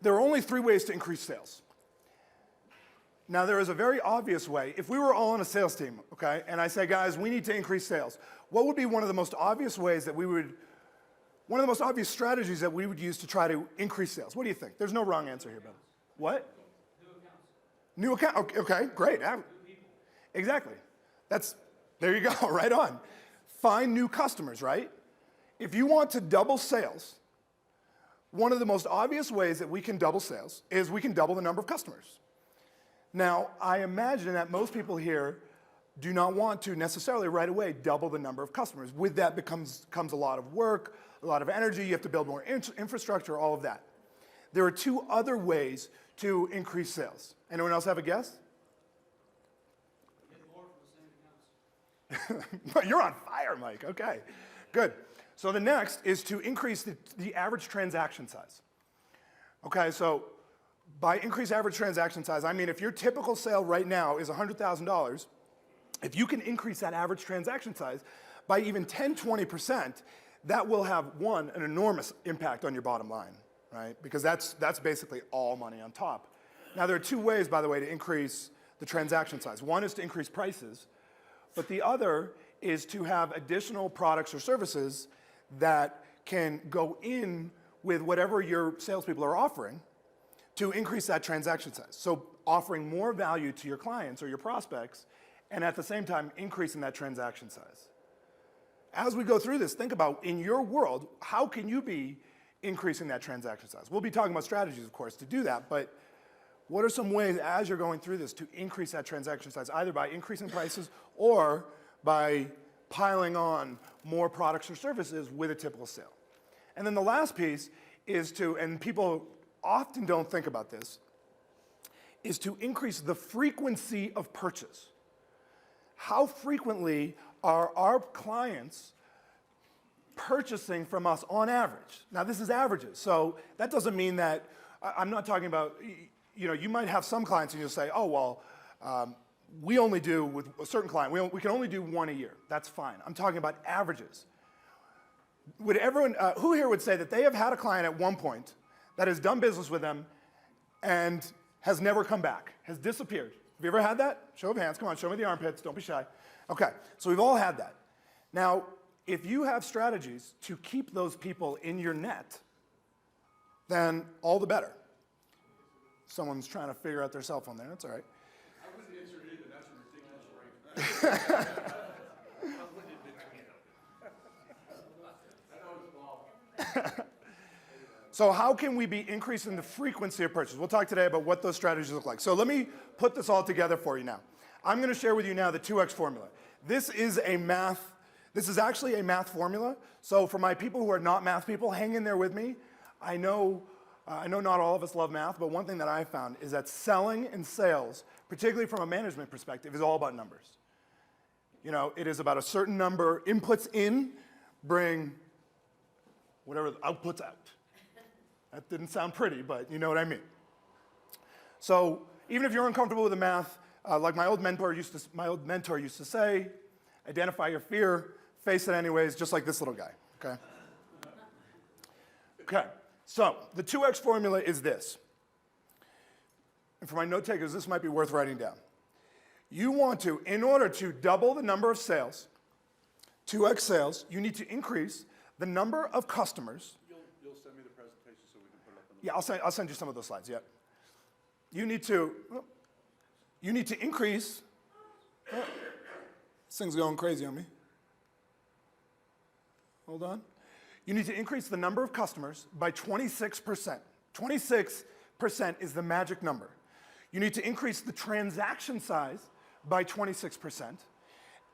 there are only 3 ways to increase sales. Now, there is a very obvious way. If we were all on a sales team, okay, and I say, guys, we need to increase sales, what would be one of the most obvious ways that one of the most obvious strategies that we would use to try to increase sales? What do you think? There's no wrong answer here, Ben. What? New account. Okay, great. Exactly. There you go, right on. Find new customers, right? If you want to double sales, one of the most obvious ways that we can double sales is we can double the number of customers. Now, I imagine that most people here do not want to necessarily right away double the number of customers. With that comes a lot of work, a lot of energy, you have to build more infrastructure, all of that. There are 2 other ways to increase sales. Anyone else have a guess? Get more from the same accounts. You're on fire, Mike. Okay, good. So the next is to increase the average transaction size. Okay, so by increased average transaction size, I mean if your typical sale right now is $100,000, if you can increase that average transaction size by even 10-20%, that will have, an enormous impact on your bottom line, right? Because that's basically all money on top. Now, there are 2 ways, by the way, to increase the transaction size. One is to increase prices, but the other is to have additional products or services that can go in with whatever your salespeople are offering to increase that transaction size. So offering more value to your clients or your prospects, and at the same time, increasing that transaction size. As we go through this, think about, in your world, how can you be increasing that transaction size? We'll be talking about strategies, of course, to do that, but what are some ways, as you're going through this, to increase that transaction size, either by increasing prices or by piling on more products or services with a typical sale? And then the last piece is to, and people often don't think about this, is to increase the frequency of purchase. How frequently are our clients purchasing from us on average? Now, this is averages, so that doesn't mean that, I'm not talking about, you might have some clients and you'll say, oh, well, we only do, with a certain client, we can only do 1 a year. That's fine. I'm talking about averages. Would everyone, who here would say that they have had a client at one point that has done business with them and has never come back, has disappeared? Have you ever had that? Show of hands, come on, show me the armpits, don't be shy. Okay, so we've all had that. Now, if you have strategies to keep those people in your net, then all the better. Someone's trying to figure out their cell phone there, that's all right. I wouldn't answer it either, that's a ridiculous rank. I know it's Bob. So how can we be increasing the frequency of purchase? We'll talk today about what those strategies look like. So let me put this all together for you now. I'm going to share with you now the 2x formula. This is actually a math formula. So for my people who are not math people, hang in there with me. I know not all of us love math, but one thing that I found is that selling and sales, particularly from a management perspective, is all about numbers. It is about a certain number, inputs in, bring whatever the outputs out. That didn't sound pretty, but you know what I mean. So even if you're uncomfortable with the math, like my old mentor used to say, identify your fear, face it anyways, just like this little guy, okay? Okay, so the 2x formula is this. And for my note takers, this might be worth writing down. You want to, in order to double the number of sales, 2x sales, you need to increase the number of customers. You'll send me the presentation so we can put it up on the Yeah, I'll send you some of those slides, yeah. You need to increase, this thing's going crazy on me. Hold on. You need to increase the number of customers by 26%. 26% is the magic number. You need to increase the transaction size by 26%.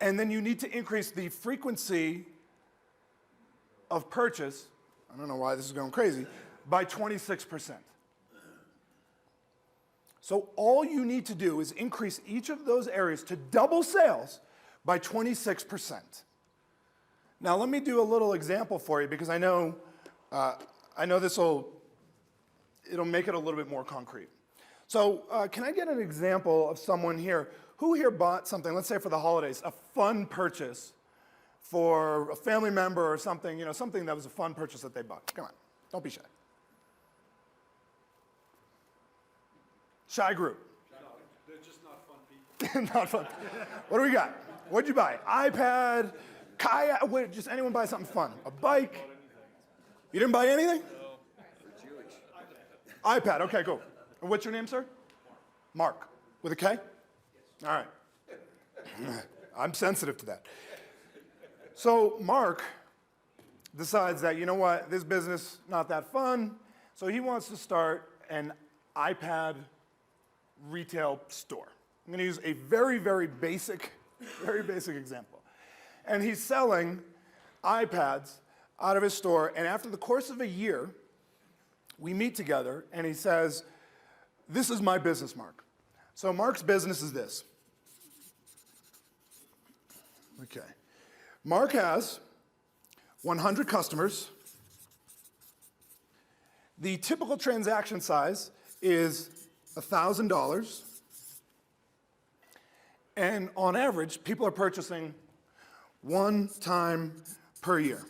And then you need to increase the frequency of purchase, I don't know why this is going crazy, by 26%. So all you need to do is increase each of those areas to double sales by 26%. Now let me do a little example for you because I know it'll make it a little bit more concrete. So can I get an example of someone here? Who here bought something, let's say for the holidays, a fun purchase for a family member or something, something that was a fun purchase that they bought? Come on, don't be shy. Shy group. They're just not fun people. Not fun. What do we got? What'd you buy? iPad, kayak, what, just anyone buy something fun? A bike? You didn't buy anything? No. iPad, okay, cool. And what's your name, sir? Mark. With a K? All right. I'm sensitive to that. So Mark decides that, you know what, this business, not that fun, so he wants to start an iPad retail store. I'm gonna use a very, very basic example. And he's selling iPads out of his store, and after the course of a year, we meet together, and he says, this is my business, Mark. So Mark's business is this. Okay. Mark has 100 customers. The typical transaction size is $1,000. And on average, people are purchasing one time per year.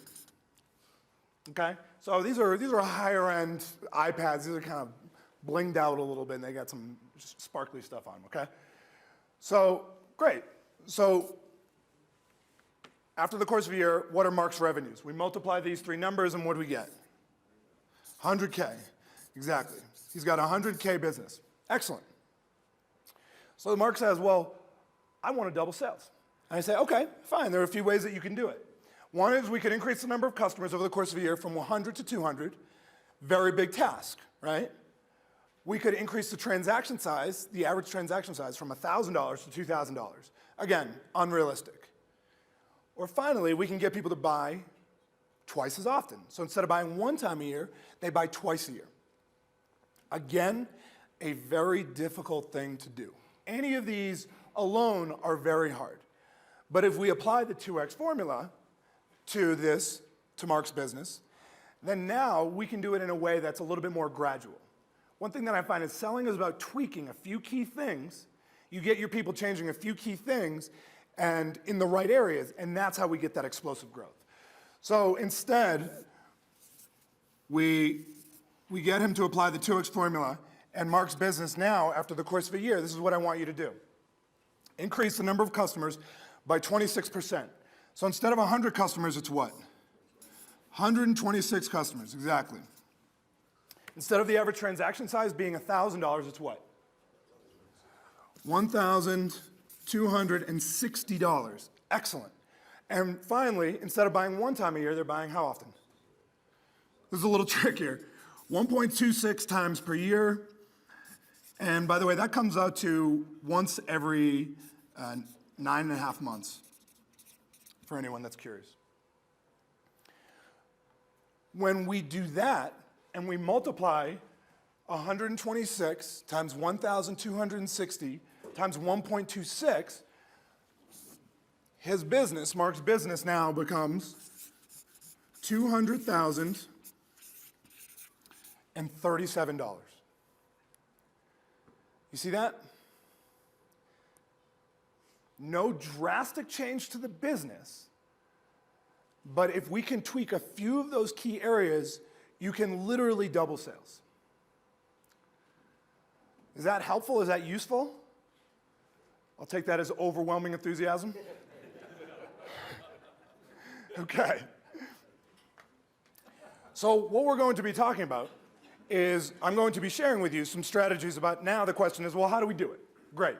Okay? So these are higher end iPads. These are kind of blinged out a little bit, and they got some sparkly stuff on them, okay? So, great. So, after the course of a year, what are Mark's revenues? We multiply these three numbers, and what do we get? 100K, exactly. He's got a 100K business. Excellent. So Mark says, well, I want to double sales. And I say, okay, fine, there are a few ways that you can do it. One is we could increase the number of customers over the course of a year from 100 to 200. Very big task, right? We could increase the transaction size, the average transaction size, from $1,000 to $2,000. Again, unrealistic. Or finally, we can get people to buy twice as often. So instead of buying one time a year, they buy twice a year. Again, a very difficult thing to do. Any of these alone are very hard. But if we apply the 2x formula to this, to Mark's business, then now we can do it in a way that's a little bit more gradual. One thing that I find is selling is about tweaking a few key things. You get your people changing a few key things and in the right areas, and that's how we get that explosive growth. So instead, we get him to apply the 2x formula, and Mark's business now, after the course of a year, this is what I want you to do. Increase the number of customers by 26%. So instead of 100 customers, it's what? 126 customers, exactly. Instead of the average transaction size being $1,000, it's what? $1,260. Excellent. And finally, instead of buying one time a year, they're buying how often? This is a little trick here. 1.26 times per year. And by the way, that comes out to once every 9.5 months, for anyone that's curious. When we do that, and we multiply 126 times 1,260 times 1.26, his business, Mark's business now becomes $200,037. You see that? No drastic change to the business, but if we can tweak a few of those key areas, you can literally double sales. Is that helpful? Is that useful? I'll take that as overwhelming enthusiasm. Okay. So what we're going to be talking about is I'm going to be sharing with you some strategies about now the question is, well, how do we do it? Great.